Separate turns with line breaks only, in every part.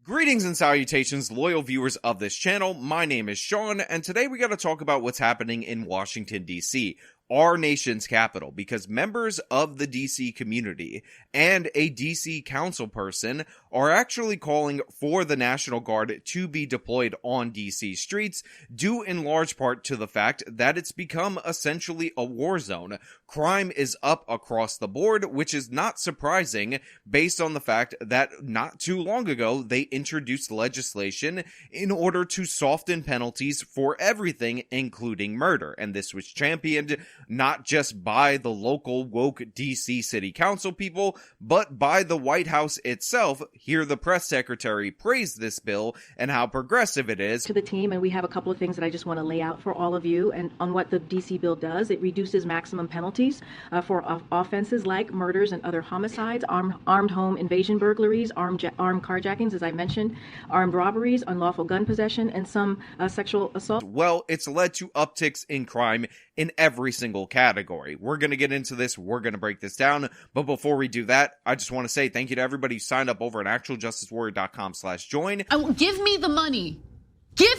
Greetings and salutations, loyal viewers of this channel. My name is Sean, and today we got to talk about what's happening in Washington, D.C., our nation's capital, because members of the DC community and a DC council person are actually calling for the National Guard to be deployed on DC streets, due in large part to the fact that it's become essentially a war zone. Crime is up across the board, which is not surprising based on the fact that not too long ago they introduced legislation in order to soften penalties for everything, including murder, and this was championed not just by the local woke DC City Council people, but by the White House itself. Here the press secretary praised this bill and how progressive it is.
To the team, and we have a couple of things that I just want to lay out for all of you and on what the DC bill does. It reduces maximum penalties for offenses like murders and other homicides, armed home invasion burglaries, armed carjackings, as I mentioned, armed robberies, unlawful gun possession, and some sexual assault.
Well, it's led to upticks in crime in every single category. We're going to get into this. We're going to break this down. But before we do that, I just want to say thank you to everybody who signed up over at actualjusticewarrior.com/join.
Give me the money. Give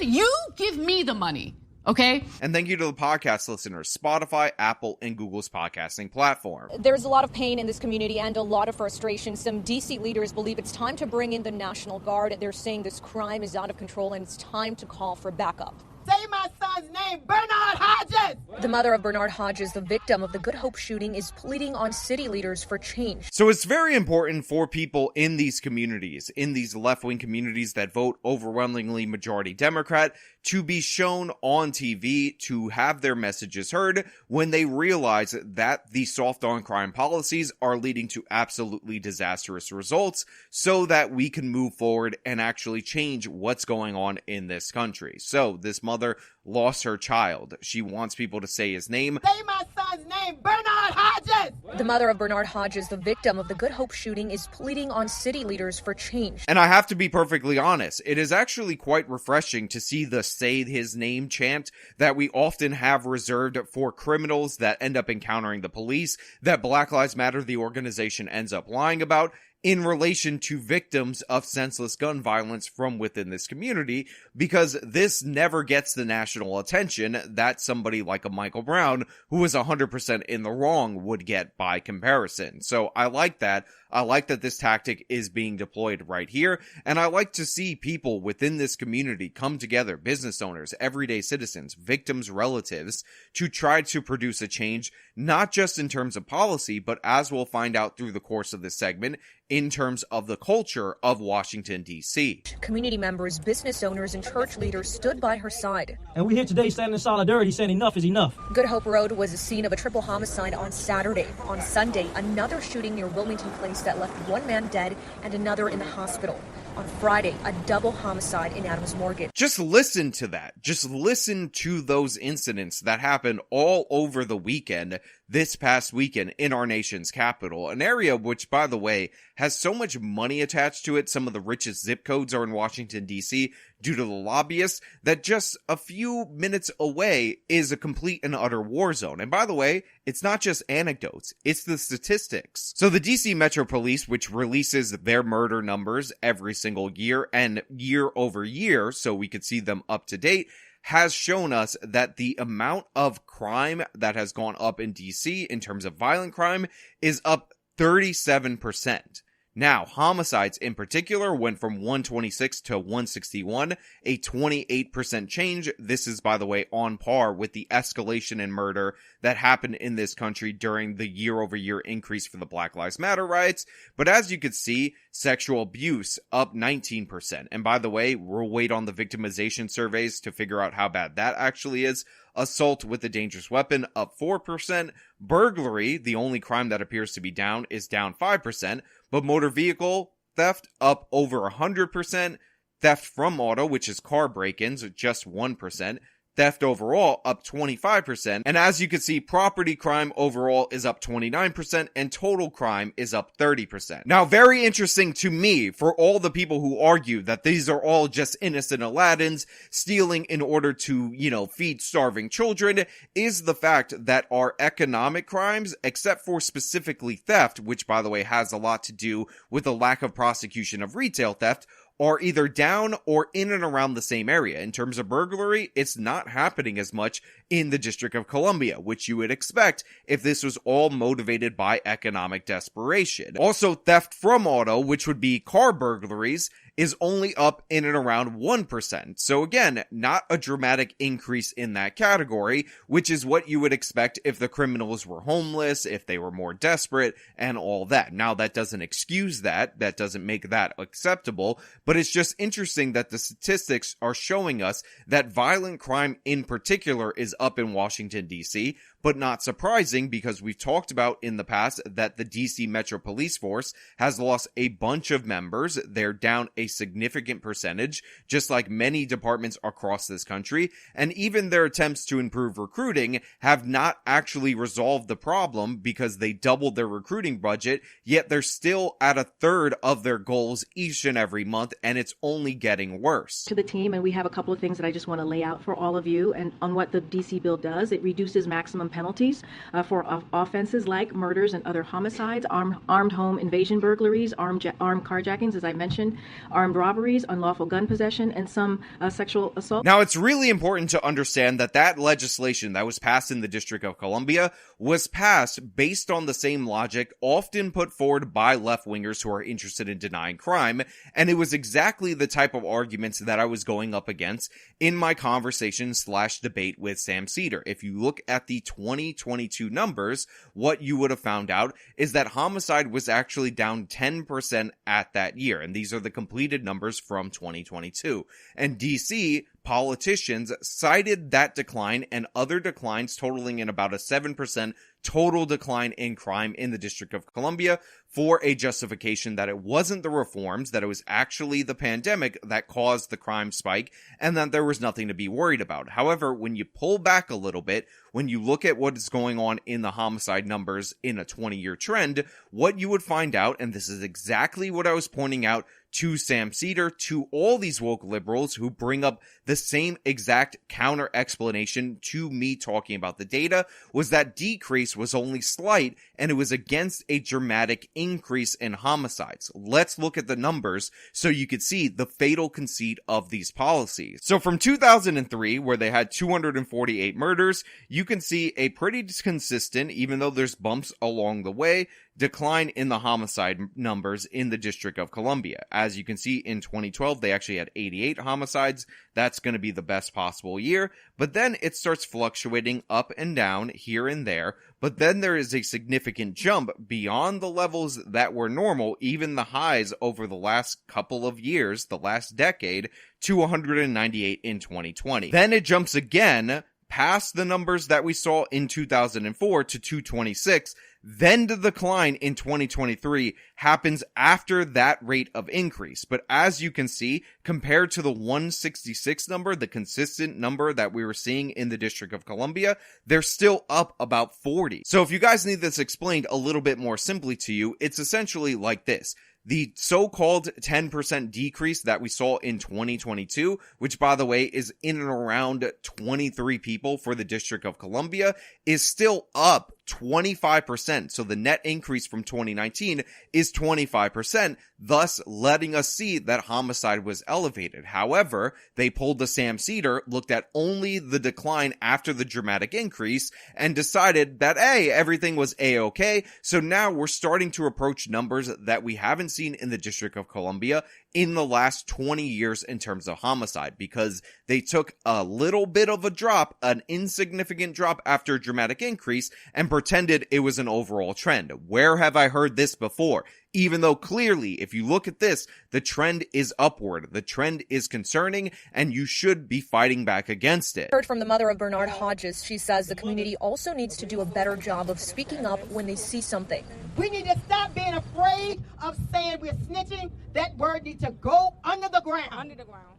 me the money. Okay?
And thank you to the podcast listeners, Spotify, Apple, and Google's podcasting platform.
There's a lot of pain in this community and a lot of frustration. Some DC leaders believe it's time to bring in the National Guard. They're saying this crime is out of control and it's time to call for backup.
Say my son's name, Bernard Hodges!
The mother of Bernard Hodges, the victim of the Good Hope shooting, is pleading on city leaders for change.
So it's very important for people in these communities, in these left-wing communities that vote overwhelmingly majority Democrat, to be shown on TV, to have their messages heard when they realize that the soft on crime policies are leading to absolutely disastrous results, so that we can move forward and actually change what's going on in this country. So this mother lost her child. She wants people to say his name.
Say my son's name, Bernard Hodges!
The mother of Bernard Hodges, the victim of the Good Hope shooting, is pleading on city leaders for change.
And I have to be perfectly honest, it is actually quite refreshing to see the say his name chant that we often have reserved for criminals that end up encountering the police, that Black Lives Matter, the organization, ends up lying about, in relation to victims of senseless gun violence from within this community, because this never gets the national attention that somebody like a Michael Brown, who is 100% in the wrong, would get by comparison. So I like that. I like that this tactic is being deployed right here, and I like to see people within this community come together, business owners, everyday citizens, victims, relatives, to try to produce a change, not just in terms of policy, but as we'll find out through the course of this segment, in terms of the culture of Washington, D.C.
Community members, business owners, and church leaders stood by her side.
And we're here today standing in solidarity, saying enough is enough.
Good Hope Road was the scene of a triple homicide on Saturday. On Sunday, another shooting near Wilmington Place that left one man dead and another in the hospital. On Friday, a double homicide in Adams Morgan.
Just listen to that. Just listen to those incidents that happened all over the weekend, this past weekend in our nation's capital. An area which, by the way, has so much money attached to it. Some of the richest zip codes are in Washington, D.C., due to the lobbyists, that just a few minutes away is a complete and utter war zone. And by the way, it's not just anecdotes, it's the statistics. So the DC Metro Police, which releases their murder numbers every single year and year over year, so we could see them up to date, has shown us that the amount of crime that has gone up in DC in terms of violent crime is up 37%. Now, homicides in particular went from 126 to 161, a 28% change. This is, by the way, on par with the escalation in murder that happened in this country during the year-over-year increase for the Black Lives Matter riots. But as you could see, sexual abuse up 19%. And by the way, we'll wait on the victimization surveys to figure out how bad that actually is. Assault with a dangerous weapon up 4%. Burglary, the only crime that appears to be down, is down 5%. But motor vehicle theft up over 100%. Theft from auto, which is car break-ins, just 1%. Theft overall up 25%. And as you can see, property crime overall is up 29% and total crime is up 30%. Now, very interesting to me for all the people who argue that these are all just innocent Aladdins stealing in order to, feed starving children, is the fact that our economic crimes, except for specifically theft, which by the way has a lot to do with the lack of prosecution of retail theft, are either down or in and around the same area. In terms of burglary, it's not happening as much in the District of Columbia, which you would expect if this was all motivated by economic desperation. Also, theft from auto, which would be car burglaries, is only up in and around 1%. So again, not a dramatic increase in that category, which is what you would expect if the criminals were homeless, if they were more desperate, and all that. Now, that doesn't excuse that. That doesn't make that acceptable, but it's just interesting that the statistics are showing us that violent crime in particular is up in Washington, D.C., but not surprising because we've talked about in the past that the DC Metro Police Force has lost a bunch of members. They're down a significant percentage, just like many departments across this country, and even their attempts to improve recruiting have not actually resolved the problem because they doubled their recruiting budget, yet they're still at a third of their goals each and every month, and it's only getting worse.
To the team, and we have a couple of things that I just want to lay out for all of you and on what the DC bill does. It reduces maximum penalties for offenses like murders and other homicides, armed home invasion burglaries, armed carjackings, as I mentioned, armed robberies, unlawful gun possession, and some sexual assault.
Now, it's really important to understand that that legislation that was passed in the District of Columbia was passed based on the same logic often put forward by left-wingers who are interested in denying crime, and it was exactly the type of arguments that I was going up against in my conversation/debate with Sam Seder. If you look at the 2022 numbers, what you would have found out is that homicide was actually down 10% at that year, and these are the completed numbers from 2022. And DC politicians cited that decline and other declines totaling in about a 7% total decline in crime in the District of Columbia for a justification that it wasn't the reforms, that it was actually the pandemic that caused the crime spike, and that there was nothing to be worried about. However, when you pull back a little bit, when you look at what is going on in the homicide numbers in a 20-year trend, what you would find out, and this is exactly what I was pointing out to Sam Seder, to all these woke liberals who bring up the same exact counter explanation to me talking about the data, was that decrease was only slight and it was against a dramatic increase in homicides. Let's look at the numbers so you could see the fatal conceit of these policies. So from 2003, where they had 248 murders, you can see a pretty consistent, even though there's bumps along the way, decline in the homicide numbers in the District of Columbia. As you can see, in 2012, they actually had 88 homicides. That's going to be the best possible year. But then it starts fluctuating up and down here and there. But then there is a significant jump beyond the levels that were normal, even the highs over the last couple of years, the last decade, to 198 in 2020. Then it jumps again past the numbers that we saw in 2004 to 226. Then the decline in 2023 happens after that rate of increase. But as you can see, compared to the 166 number, the consistent number that we were seeing in the District of Columbia, they're still up about 40. So if you guys need this explained a little bit more simply to you, it's essentially like this. The so-called 10% decrease that we saw in 2022, which by the way is in and around 23 people for the District of Columbia, is still up 25%. So the net increase from 2019 is 25%, thus letting us see that homicide was elevated. However, they pulled the Sam Seder, looked at only the decline after the dramatic increase, and decided that, hey, everything was A-okay. So now we're starting to approach numbers that we haven't seen in the District of Columbia in the last 20 years in terms of homicide, because they took a little bit of a drop, an insignificant drop after a dramatic increase, and pretended it was an overall trend. Where have I heard this before? Even though clearly, if you look at this, the trend is upward. The trend is concerning, and you should be fighting back against it.
Heard from the mother of Bernard Hodges. She says the community also needs to do a better job of speaking up when they see something.
We need to stop being afraid of saying we're snitching. That word needs to go under the ground. Under the ground.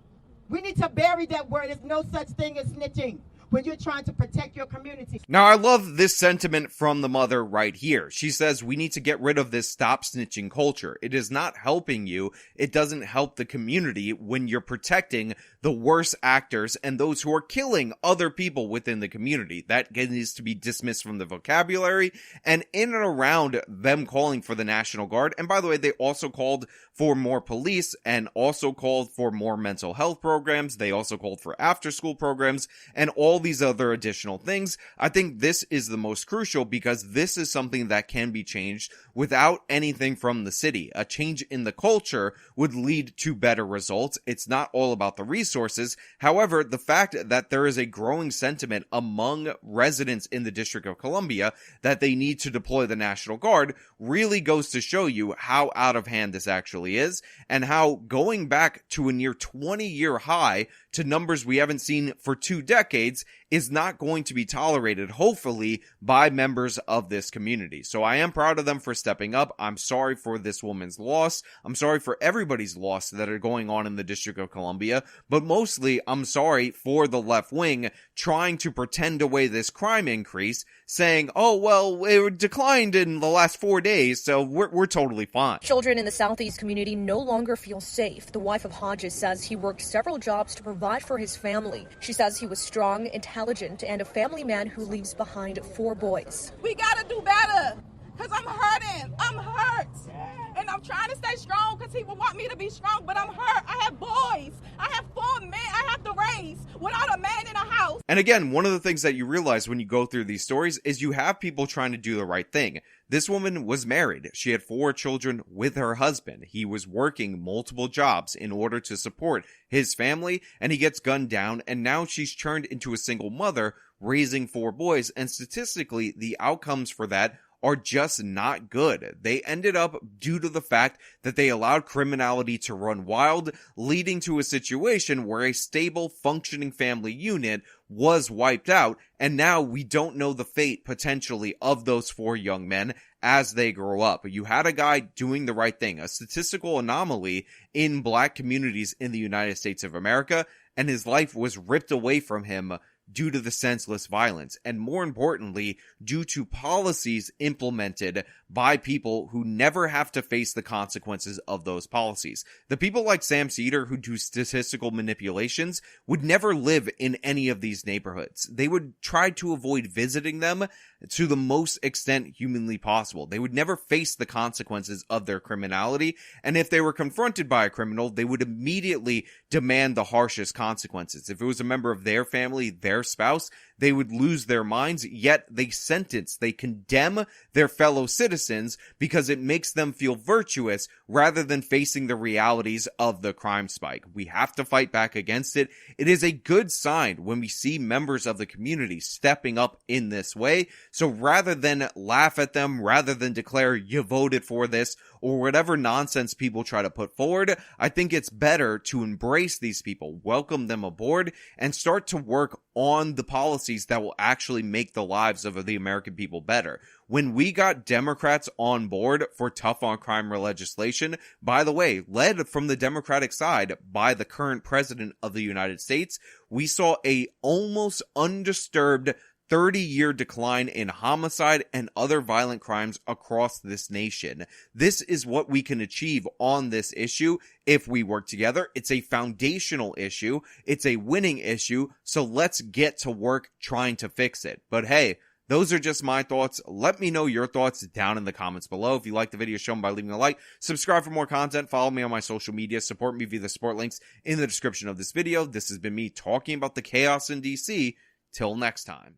We need to bury that word. There's no such thing as snitching. when you're trying to protect your community.
Now, I love this sentiment from the mother right here. She says, we need to get rid of this stop snitching culture. It is not helping you. It doesn't help the community when you're protecting the worst actors and those who are killing other people within the community. That needs to be dismissed from the vocabulary. And in and around them calling for the National Guard, and by the way, they also called for more police and also called for more mental health programs. They also called for after-school programs and all these other additional things. I think this is the most crucial because this is something that can be changed without anything from the city. A change in the culture would lead to better results. It's not all about the resources. However, the fact that there is a growing sentiment among residents in the District of Columbia that they need to deploy the National Guard really goes to show you how out of hand this actually is, and how going back to a near 20-year high to numbers we haven't seen for 2 decades is not going to be tolerated, hopefully, by members of this community. So I am proud of them for stepping up. I'm sorry for this woman's loss. I'm sorry for everybody's loss that are going on in the District of Columbia, but mostly I'm sorry for the left wing trying to pretend away this crime increase, saying, oh, well, it declined in the last 4 days, so we're totally fine.
Children in the Southeast community no longer feel safe. The wife of Hodges says he worked several jobs to provide for his family. She says he was strong, intelligent, and a family man who leaves behind 4 boys.
We gotta do better, because I'm hurting. I'm hurt. And I'm trying to stay strong because he would want me to be strong, but I'm hurt. I have boys. I have 4 men I have to raise without a man in a house.
And again, one of the things that you realize when you go through these stories is you have people trying to do the right thing. This woman was married. She had 4 children with her husband. He was working multiple jobs in order to support his family, and he gets gunned down, and now she's turned into a single mother raising 4 boys, and statistically, the outcomes for that are just not good. They ended up due to the fact that they allowed criminality to run wild, leading to a situation where a stable, functioning family unit was wiped out, and now we don't know the fate, potentially, of those 4 young men as they grow up. You had a guy doing the right thing, a statistical anomaly in black communities in the United States of America, and his life was ripped away from him due to the senseless violence, and more importantly, due to policies implemented by people who never have to face the consequences of those policies. The people like Sam Seder who do statistical manipulations would never live in any of these neighborhoods. They would try to avoid visiting them to the most extent humanly possible. They would never face the consequences of their criminality, and if they were confronted by a criminal, they would immediately demand the harshest consequences. If it was a member of their family, their spouse, they would lose their minds, yet they condemn their fellow citizens because it makes them feel virtuous rather than facing the realities of the crime spike. We have to fight back against it. It is a good sign when we see members of the community stepping up in this way. So rather than laugh at them, rather than declare you voted for this, or whatever nonsense people try to put forward, I think it's better to embrace these people, welcome them aboard, and start to work on the policies that will actually make the lives of the American people better. When we got Democrats on board for tough on crime legislation, by the way, led from the Democratic side by the current president of the United States, we saw a almost undisturbed 30-year decline in homicide and other violent crimes across this nation. This is what we can achieve on this issue if we work together. It's a foundational issue. It's a winning issue. So let's get to work trying to fix it. But hey, those are just my thoughts. Let me know your thoughts down in the comments below. If you like the video, show them by leaving a like. Subscribe for more content. Follow me on my social media. Support me via the support links in the description of this video. This has been me talking about the chaos in DC. Till next time.